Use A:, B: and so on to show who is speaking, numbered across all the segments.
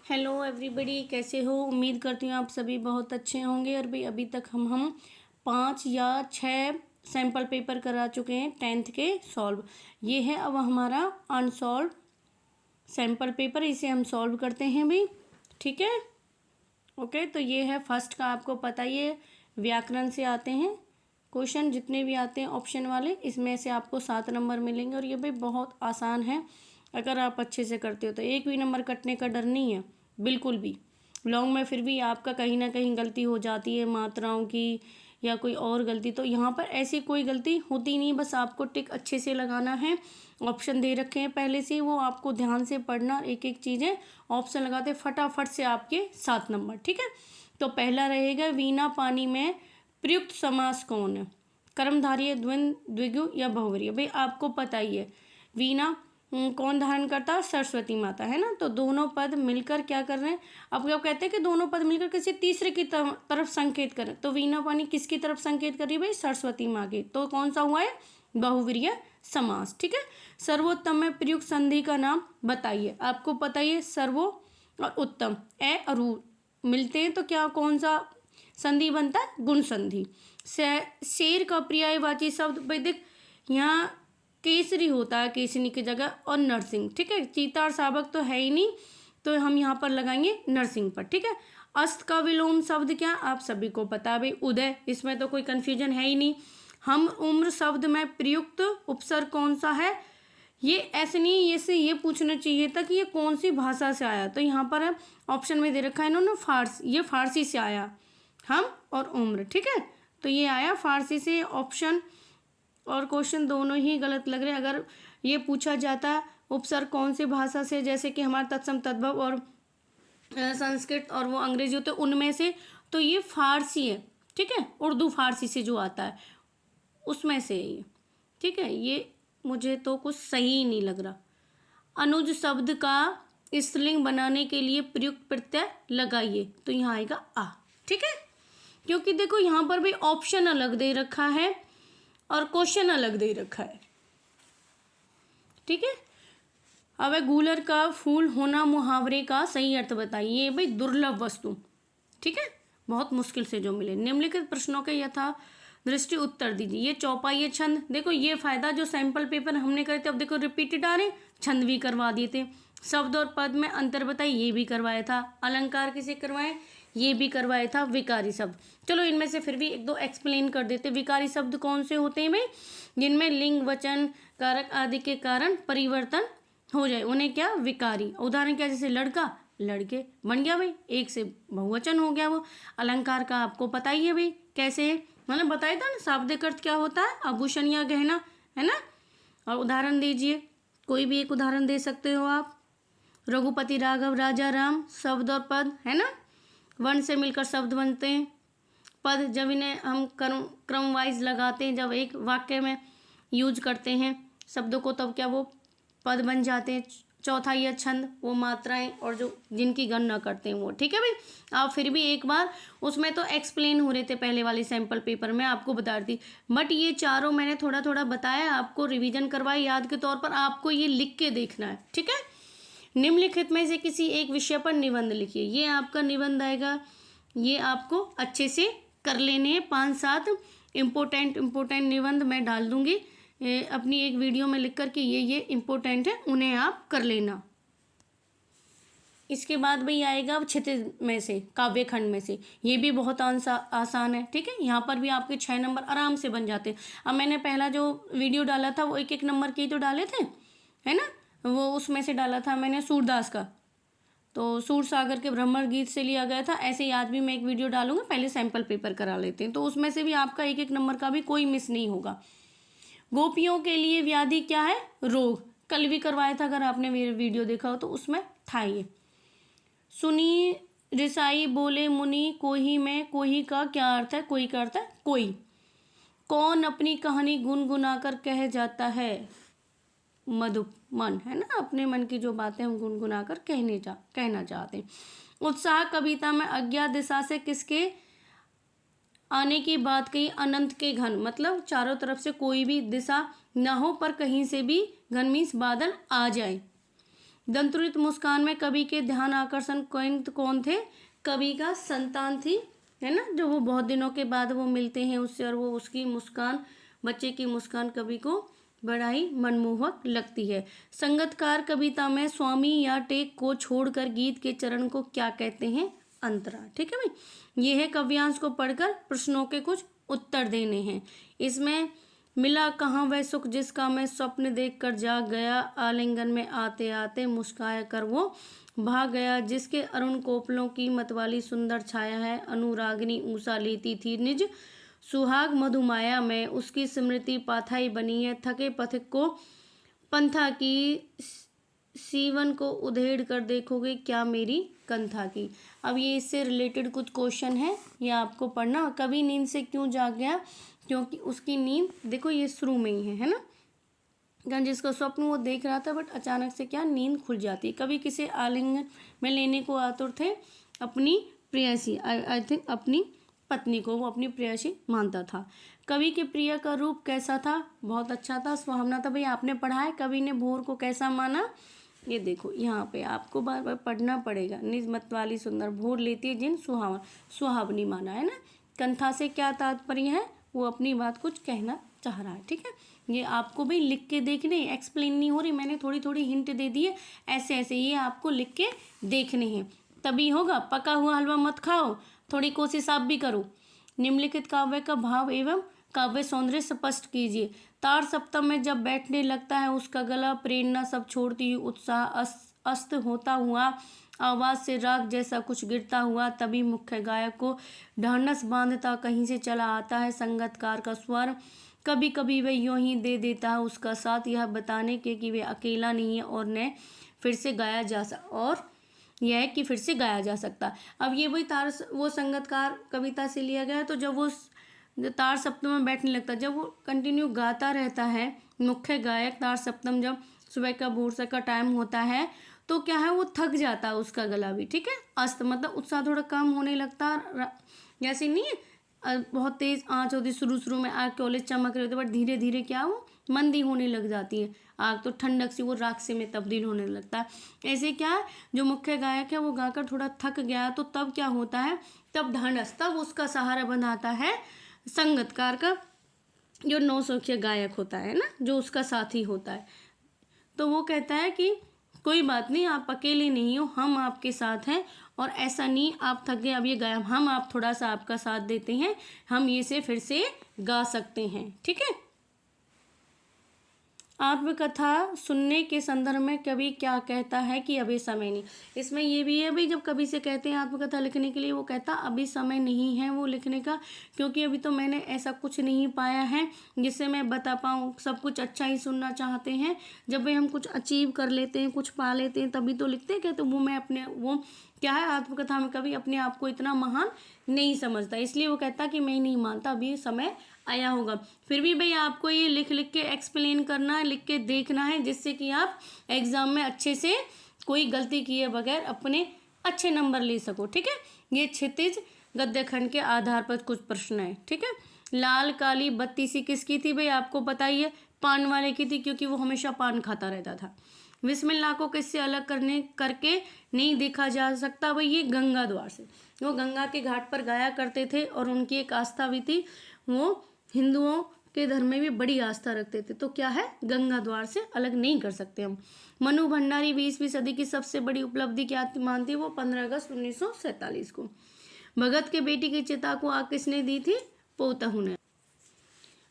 A: Hello everybody, कैसे हो। उम्मीद करती हूँ आप सभी बहुत अच्छे होंगे। और भाई अभी तक हम 5 या 6 सैम्पल पेपर करा चुके हैं 10th के सॉल्व। ये है अब हमारा अनसॉल्व सैम्पल पेपर, इसे हम सॉल्व करते हैं भाई। ठीक है, ओके। तो ये है फर्स्ट का, आपको पता ही है व्याकरण से आते हैं क्वेश्चन, जितने भी आते हैं ऑप्शन वाले, इसमें से आपको 7 नंबर मिलेंगे। और ये भाई बहुत आसान है, अगर आप अच्छे से करते हो तो एक भी नंबर कटने का डर नहीं है बिल्कुल भी। लॉन्ग में फिर भी आपका कहीं ना कहीं गलती हो जाती है, मात्राओं की या कोई और गलती, तो यहाँ पर ऐसी कोई गलती होती नहीं। बस आपको टिक अच्छे से लगाना है। ऑप्शन दे रखे हैं पहले से, वो आपको ध्यान से पढ़ना, एक एक चीज़ें ऑप्शन लगाते फटाफट से आपके 7 नंबर। ठीक है, तो पहला रहेगा वीणा पानी में प्रयुक्त समास कौन है। कर्मधारय, द्वंद्व, द्विगु या बहुवचन। भाई आपको पता ही है वीणा कौन धारण करता है, सरस्वती माता, है ना। तो दोनों पद मिलकर क्या कर रहे हैं, अब क्या कहते हैं कि दोनों पद मिलकर किसी तीसरे की तरफ संकेत करें। तो वीणा पानी किसकी तरफ संकेत कर रही है भाई, सरस्वती माँ की। तो कौन सा हुआ है, बहुव्रीहि समास। ठीक है, सर्वोत्तम में प्रयुक्त संधि का नाम बताइए। आपको पता ही है सर्वो और उत्तम, ए और उ मिलते हैं तो क्या कौन सा संधि बनता है, गुण संधि। शेर का पर्यायवाची शब्द भाई देख, यहाँ केसरी होता है केसरी की जगह, और नरसिंह। ठीक है, चीता और शावक तो है ही नहीं, तो हम यहाँ पर लगाएंगे नरसिंह पर। ठीक है, अस्त का विलोम शब्द क्या, आप सभी को पता है भाई उदय, इसमें तो कोई कंफ्यूजन है ही नहीं। हम उम्र शब्द में प्रयुक्त उपसर्ग कौन सा है, ये ऐसे नहीं, ये पूछना चाहिए था कि ये कौन सी भाषा से आया। तो यहाँ पर ऑप्शन में दे रखा है इन्होंने फारसी, ये फारसी से आया, हम और उम्र। ठीक है, तो ये आया फारसी से। ऑप्शन और क्वेश्चन दोनों ही गलत लग रहे हैं। अगर ये पूछा जाता उपसर्ग कौन सी भाषा से, जैसे कि हमारा तत्सम तद्भव और संस्कृत और वो अंग्रेजी होते हैं उनमें से, तो ये फारसी है। ठीक है, उर्दू फारसी से जो आता है उसमें से ये। ठीक है, ये मुझे तो कुछ सही नहीं लग रहा। अनुज शब्द का स्त्रीलिंग बनाने के लिए प्रयुक्त प्रत्यय लगाइए, तो यहाँ आएगा आ। ठीक है, क्योंकि देखो यहाँ पर भी ऑप्शन अलग दे रखा है और क्वेश्चन अलग दे रखा है। ठीक है, अब गुलर का फूल होना मुहावरे का सही अर्थ बताइए भाई, दुर्लभ वस्तु। ठीक है, बहुत मुश्किल से जो मिले। निम्नलिखित प्रश्नों के यथा दृष्टि उत्तर दीजिए। ये चौपाई छंद, देखो ये फायदा जो सैंपल पेपर हमने करे थे, अब देखो रिपीटेड आ रहे, छंद भी करवा दिए थे। शब्द और पद में अंतर बताइए, ये भी करवाया था। अलंकार किसे करवाए, ये भी करवाया था। विकारी शब्द, चलो इनमें से फिर भी एक दो एक्सप्लेन कर देते। विकारी शब्द कौन से होते हैं भाई, जिनमें लिंग वचन कारक आदि के कारण परिवर्तन हो जाए, उन्हें क्या विकारी। उदाहरण क्या, जैसे लड़का लड़के बन गया भाई, एक से बहुवचन हो गया वो। अलंकार का आपको पता ही है भाई कैसे, मैंने बताया था ना, शाब्दिक अर्थ क्या होता है, आभूषण या गहना, है ना। और उदाहरण दीजिए, कोई भी एक उदाहरण दे सकते हो आप। रघुपति, राघव, राजा, राम, शब्द और पद, है ना। वर्ण से मिलकर शब्द बनते हैं। पद जब इन्हें हम क्रम वाइज लगाते हैं, जब एक वाक्य में यूज करते हैं शब्दों को, तब क्या वो पद बन जाते हैं। चौथा ये छंद, वो मात्राएं और जो जिनकी गणना करते हैं वो। ठीक है भाई, आप फिर भी एक बार, उसमें तो एक्सप्लेन हो रहे थे पहले वाले सैंपल पेपर में, आपको बता दी। बट ये चारों मैंने थोड़ा थोड़ा बताया आपको, रिवीजन करवाया याद के तौर पर, आपको ये लिख के देखना है। ठीक है, निम्नलिखित में से किसी एक विषय पर निबंध लिखिए, ये आपका निबंध आएगा। ये आपको अच्छे से कर लेने हैं, 5-7 इम्पोर्टेंट निबंध मैं डाल दूंगी अपनी एक वीडियो में लिख कर के, ये इम्पोर्टेंट है, उन्हें आप कर लेना। इसके बाद भाई आएगा अब क्षितिज में से, काव्य खंड में से, ये भी बहुत आसान है। ठीक है, यहाँ पर भी आपके 6 नंबर आराम से बन जाते हैं। अब मैंने पहला जो वीडियो डाला था वो एक नंबर के ही तो डाले थे, है ना। वो उसमें से डाला था मैंने सूरदास का, तो सूर सागर के भ्रमर गीत से लिया गया था। ऐसे ही आज भी मैं एक वीडियो डालूंगा, पहले सैंपल पेपर करा लेते हैं, तो उसमें से भी आपका एक नंबर का भी कोई मिस नहीं होगा। गोपियों के लिए व्याधि क्या है, रोग, कल भी करवाया था, अगर आपने मेरे वीडियो देखा हो तो उसमें था ये। सुनी रिसाई बोले मुनि कोही में, कोही का क्या अर्थ है, कोई का अर्थ है कोई। कौन अपनी कहानी गुनगुनाकर कह जाता है, मधुप मन, है ना। अपने मन की जो बातें हम गुनगुनाकर कहना चाहते हैं। उत्साह कविता में अज्ञात दिशा से किसके आने की बात कही, अनंत के घन, मतलब चारों तरफ से कोई भी दिशा ना हो पर कहीं से भी घन मीन्स बादल आ जाए। दंतुरित मुस्कान में कवि के ध्यान आकर्षण कौन थे? कवि का संतान थी, है ना, जो वो बहुत दिनों के बाद वो मिलते हैं उससे, और वो उसकी मुस्कान, बच्चे की मुस्कान कवि को बड़ा ही मनमोहक लगती है। संगतकार कविता में स्वामी या टेक को छोड़कर गीत के चरण को क्या कहते हैं? अंतरा। ठीक है भाई, ये है काव्यांश को पढ़कर प्रश्नों के कुछ उत्तर देने हैं। इसमें मिला कहाँ वह सुख जिसका मैं स्वप्न देखकर जाग गया, आलिंगन में आते आते मुस्काया कर वो भाग गया, जिसके अरुण कोपलों की मतवाली सुंदर छाया है, अनुरागिनी ऊषा लेती थी निज सुहाग मधुमाया में, उसकी स्मृति पाथाई बनी है, थके पथिक को पंथा की, सीवन को उधेड़ कर देखोगे क्या मेरी कंथा की। अब ये इससे रिलेटेड कुछ क्वेश्चन है, ये आपको पढ़ना। कभी नींद से क्यों जाग गया? क्योंकि उसकी नींद, देखो ये शुरू में ही है ना, जिसका स्वप्न वो देख रहा था, बट अचानक से क्या नींद खुल जाती। कभी किसे आलिंगन में लेने को आतुर थे? अपनी प्रेयसी, आई थिंक अपनी पत्नी को वो अपनी प्रेयसी मानता था। कवि के प्रिय का रूप कैसा था? बहुत अच्छा था, सुहावना था। भाई आपने पढ़ा है, कवि ने भोर को कैसा माना? ये देखो यहाँ पे आपको बार बार पढ़ना पड़ेगा। निज मत वाली सुंदर, भोर लेती है जिन सुहावनी माना, है ना। कंथा से क्या तात्पर्य है? वो अपनी बात कुछ कहना चाह रहा है। ठीक है, ये आपको भी लिख के देखने, एक्सप्लेन नहीं हो रही, मैंने थोड़ी थोड़ी हिंट दे दी है, ऐसे ऐसे ये आपको लिख के देखने हैं, तभी होगा। पका हुआ हलवा मत खाओ, थोड़ी कोशिश आप भी करो। निम्नलिखित काव्य का भाव एवं काव्य सौंदर्य स्पष्ट कीजिए। तार सप्तम में जब बैठने लगता है उसका गला, प्रेरणा सब छोड़ती हुई उत्साह अस्त होता हुआ, आवाज से राग जैसा कुछ गिरता हुआ, तभी मुख्य गायक को ढांढस बांधता कहीं से चला आता है संगतकार का स्वर। कभी कभी वह यूं ही दे देता है उसका साथ, यह बताने के कि वे अकेला नहीं है और न फिर से गाया जा सकता। अब ये वही तार, वो संगतकार कविता से लिया गया है। तो जब वो तार सप्तम में बैठने लगता है, जब वो कंटिन्यू गाता रहता है मुख्य गायक, तार सप्तम जब सुबह का भोर से का टाइम होता है, तो क्या है, वो थक जाता है उसका गला भी। ठीक है, अस्त मतलब उत्साह थोड़ा कम होने लगता, जैसे नहीं है बहुत तेज आंच होती, शुरू में आग के ओले चमक रहे होते, बट धीरे धीरे क्या वो मंदी होने लग जाती है, आग तो ठंडक से वो राख में तब्दील होने लगता है। ऐसे क्या है, जो मुख्य गायक है वो गाकर थोड़ा थक गया, तो तब क्या होता है, तब ढांढस, तब उसका सहारा बनाता है संगतकार का, जो नौसंख्य गायक होता है ना, जो उसका साथी होता है। तो वो कहता है कि कोई बात नहीं, आप अकेले नहीं हो, हम आपके साथ हैं, और ऐसा नहीं आप थक गए अब ये गायब, हम आप थोड़ा सा आपका साथ देते हैं, हम ये से फिर से गा सकते हैं। ठीक है, आत्मकथा सुनने के संदर्भ में कवि क्या कहता है कि अभी समय नहीं। इसमें ये भी है भाई, जब कवि से कहते हैं आत्मकथा लिखने के लिए, वो कहता अभी समय नहीं है वो लिखने का, क्योंकि अभी तो मैंने ऐसा कुछ नहीं पाया है जिससे मैं बता पाऊँ। सब कुछ अच्छा ही सुनना चाहते हैं, जब भाई हम कुछ अचीव कर लेते हैं, कुछ पा लेते हैं, तभी तो लिखते हैं। कहते वो मैं अपने, वो क्या है, आत्मकथा में कवि अपने आप को इतना महान नहीं समझता, इसलिए वो कहता कि मैं नहीं मानता अभी समय आया होगा। फिर भी भाई आपको ये लिख लिख के एक्सप्लेन करना है, लिख के देखना है, जिससे कि आप एग्जाम में अच्छे से कोई गलती किए बगैर अपने अच्छे नंबर ले सको। ठीक है, ये क्षितिज गद्य खंड के आधार पर कुछ प्रश्न है। ठीक है, लाल काली बत्ती सी किसकी थी? भाई आपको पता ही है, पान वाले की थी, क्योंकि वो हमेशा पान खाता रहता था। विस्मिल्लाह को किससे अलग करके नहीं देखा जा सकता? भाई ये गंगा द्वार से, वो गंगा के घाट पर गाया करते थे, और उनकी एक आस्था भी थी, वो हिंदुओं के धर्म में भी बड़ी आस्था रखते थे। तो क्या है, गंगा द्वार से अलग नहीं कर सकते हम। मनु भंडारी 20वीं सदी की सबसे बड़ी उपलब्धि क्या मानती है? वो 15 अगस्त 1947 को। भगत के बेटी की चिता को आग किसने दी थी? पोतहू ने।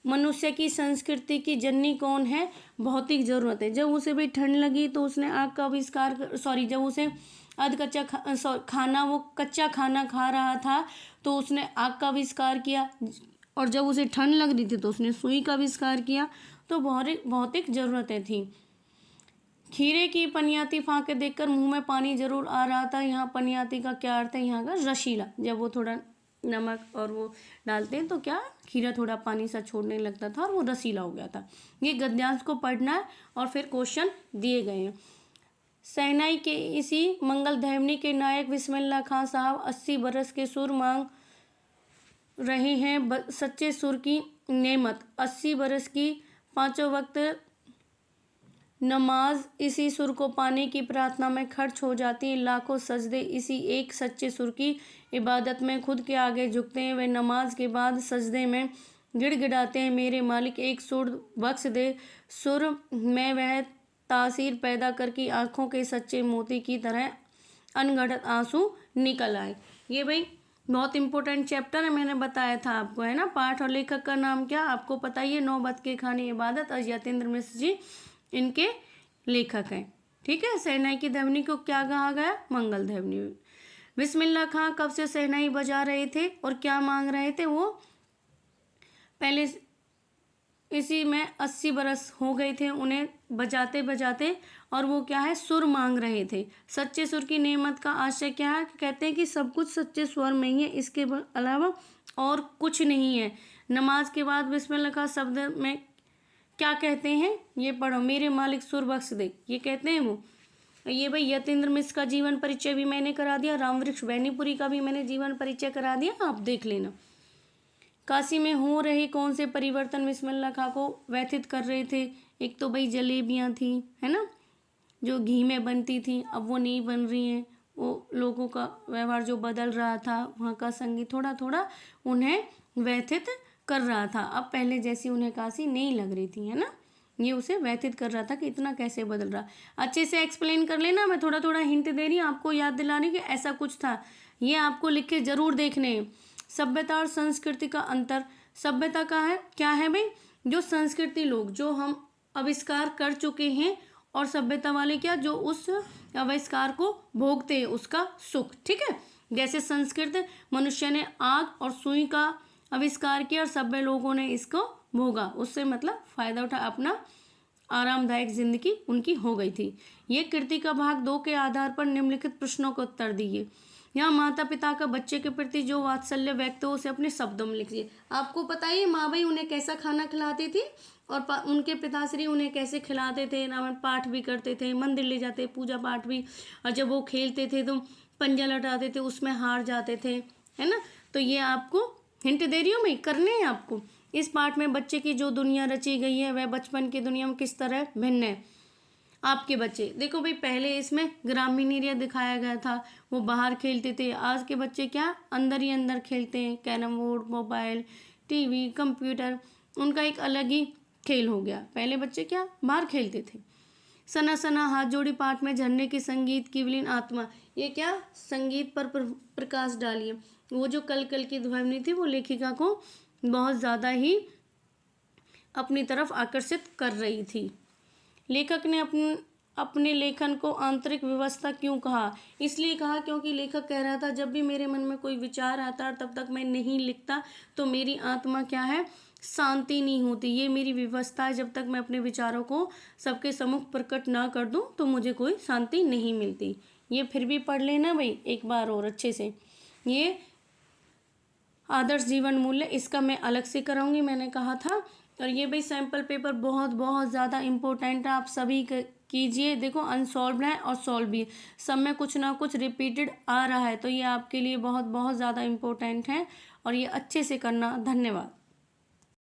A: मनुष्य की संस्कृति की जननी कौन है? भौतिक जरूरत है। जब उसे भी ठंड लगी तो उसने आग का आविष्कार, जब उसे खाना, वो कच्चा खाना खा रहा था तो उसने आग का आविष्कार किया, और जब उसे ठंड लग रही थी तो उसने सुई का आविष्कार किया। तो भौतिक जरूरतें थी। खीरे की पनियाती फांके देखकर मुंह में पानी जरूर आ रहा था। यहाँ पनियाती का क्या अर्थ है? यहाँ का रसीला, जब वो थोड़ा नमक और वो डालते हैं तो क्या, खीरा थोड़ा पानी सा छोड़ने लगता था और वो रसीला हो गया था। ये गद्यांश को पढ़ना है और फिर क्वेश्चन दिए गए हैं। शहनाई के इसी मंगल ध्वनि के नायक बिस्मिल्लाह खां साहब 80 बरस के सुर मांग रहे हैं, सच्चे सुर की नेमत। 80 बरस की 5 वक्त नमाज इसी सुर को पाने की प्रार्थना में खर्च हो जाती है। लाखों सजदे इसी एक सच्चे सुर की इबादत में खुद के आगे झुकते हैं। वे नमाज के बाद सजदे में गिड़गिड़ाते हैं, मेरे मालिक एक सुर बख्श दे। सुर में वह तासीर पैदा करके आँखों के सच्चे मोती की तरह अनगढ़ आंसू निकल आए। ये भाई बहुत इंपॉर्टेंट चैप्टर है, मैंने बताया था आपको, है ना। पाठ और लेखक का नाम क्या आपको पता ही है, नौबत के खाने इबादत और यतीन्द्र मिश्र जी इनके लेखक हैं। ठीक है। शहनाई की ध्वनि को क्या कहा गया, मंगल ध्वनि। बिस्मिल्लाह खां कब से शहनाई बजा रहे थे और क्या मांग रहे थे, वो पहले इसी में 80 बरस हो गए थे उन्हें बजाते बजाते, और वो क्या है, सुर मांग रहे थे। सच्चे सुर की नेमत का आशय क्या है, कहते हैं कि सब कुछ सच्चे स्वर में ही है, इसके अलावा और कुछ नहीं है। नमाज के बाद बिस्मिल्लाह का शब्द में क्या कहते हैं, ये पढ़ो, मेरे मालिक सुर बख्श दे, ये कहते हैं वो। ये भाई यतीन्द्र मिश्र का जीवन परिचय भी मैंने करा दिया, रामवृक्ष बैनीपुरी का भी मैंने जीवन परिचय करा दिया, आप देख लेना। काशी में हो रहे कौन से परिवर्तन बिस्मिल्लाह खां को व्यथित कर रहे थे, एक तो भाई जलेबियाँ थी, है ना, जो घी में बनती थी, अब वो नहीं बन रही हैं। वो लोगों का व्यवहार जो बदल रहा था, वहाँ का संगीत थोड़ा थोड़ा उन्हें व्यथित कर रहा था। अब पहले जैसी उन्हें काशी नहीं लग रही थी, है ना। ये उसे व्यथित कर रहा था कि इतना कैसे बदल रहा। अच्छे से एक्सप्लेन कर लेना, मैं थोड़ा थोड़ा हिंट दे रही हूँ आपको याद दिलाने कि ऐसा कुछ था। ये आपको लिख के जरूर देखने हैं। सभ्यता और संस्कृति का अंतर। सभ्यता का है क्या है भाई, जो संस्कृति लोग जो हम आविष्कार कर चुके हैं, और सभ्यता वाले क्या, जो उस आविष्कार को भोगते हैं, उसका सुख। ठीक है। जैसे संस्कृत मनुष्य ने आग और सुई का आविष्कार किया और सभ्य लोगों ने इसको भोगा, उससे मतलब फायदा उठा, अपना आरामदायक जिंदगी उनकी हो गई थी। ये कृति का भाग 2 के आधार पर निम्नलिखित प्रश्नों को उत्तर दीजिए। यहाँ माता पिता का बच्चे के प्रति जो वात्सल्य व्यक्त हो उसे अपने शब्दों में लिखिए। आपको पता है माँ भाई उन्हें कैसा खाना खिलाती थी, और उनके पिताश्री उन्हें कैसे खिलाते थे, रामायण पाठ भी करते थे, मंदिर ले जाते, पूजा पाठ भी, और जब वो खेलते थे तो पंजा लटाते थे, उसमें हार जाते थे, है ना। तो ये आपको हिंट दे रही हूँ मैं, करने हैं आपको। इस पाठ में बच्चे की जो दुनिया रची गई है वह बचपन की दुनिया में किस तरह भिन्न है। आपके बच्चे देखो भाई, पहले इसमें ग्रामीण एरिया दिखाया गया था, वो बाहर खेलते थे। आज के बच्चे क्या, अंदर ही अंदर खेलते हैं, carrom board, mobile, TV, computer, उनका एक अलग ही खेल हो गया। पहले बच्चे क्या बाहर खेलते थे। सना सना हाथ जोड़ी पाठ में झरने की संगीत की विलीन आत्मा, ये क्या संगीत पर प्रकाश डालिए। वो जो कल कल की ध्वनि थी वो लेखिका को बहुत ज़्यादा ही अपनी तरफ आकर्षित कर रही थी। लेखक ने अपने लेखन को आंतरिक व्यवस्था क्यों कहा, इसलिए कहा क्योंकि लेखक कह रहा था जब भी मेरे मन में कोई विचार आता तब तक मैं नहीं लिखता तो मेरी आत्मा क्या है, शांति नहीं होती। ये मेरी व्यवस्था है, जब तक मैं अपने विचारों को सबके सम्मुख प्रकट ना कर दूं तो मुझे कोई शांति नहीं मिलती। ये फिर भी पढ़ लेना भाई एक बार और अच्छे से। ये आदर्श जीवन मूल्य, इसका मैं अलग से कराऊंगी, मैंने कहा था। और ये भाई सैम्पल पेपर बहुत बहुत ज़्यादा इम्पोर्टेंट है, आप सभी कीजिए। देखो अनसॉल्व है और सॉल्व भी, सब में कुछ ना कुछ रिपीटेड आ रहा है, तो ये आपके लिए बहुत बहुत ज़्यादा इम्पोर्टेंट है और ये अच्छे से करना। धन्यवाद।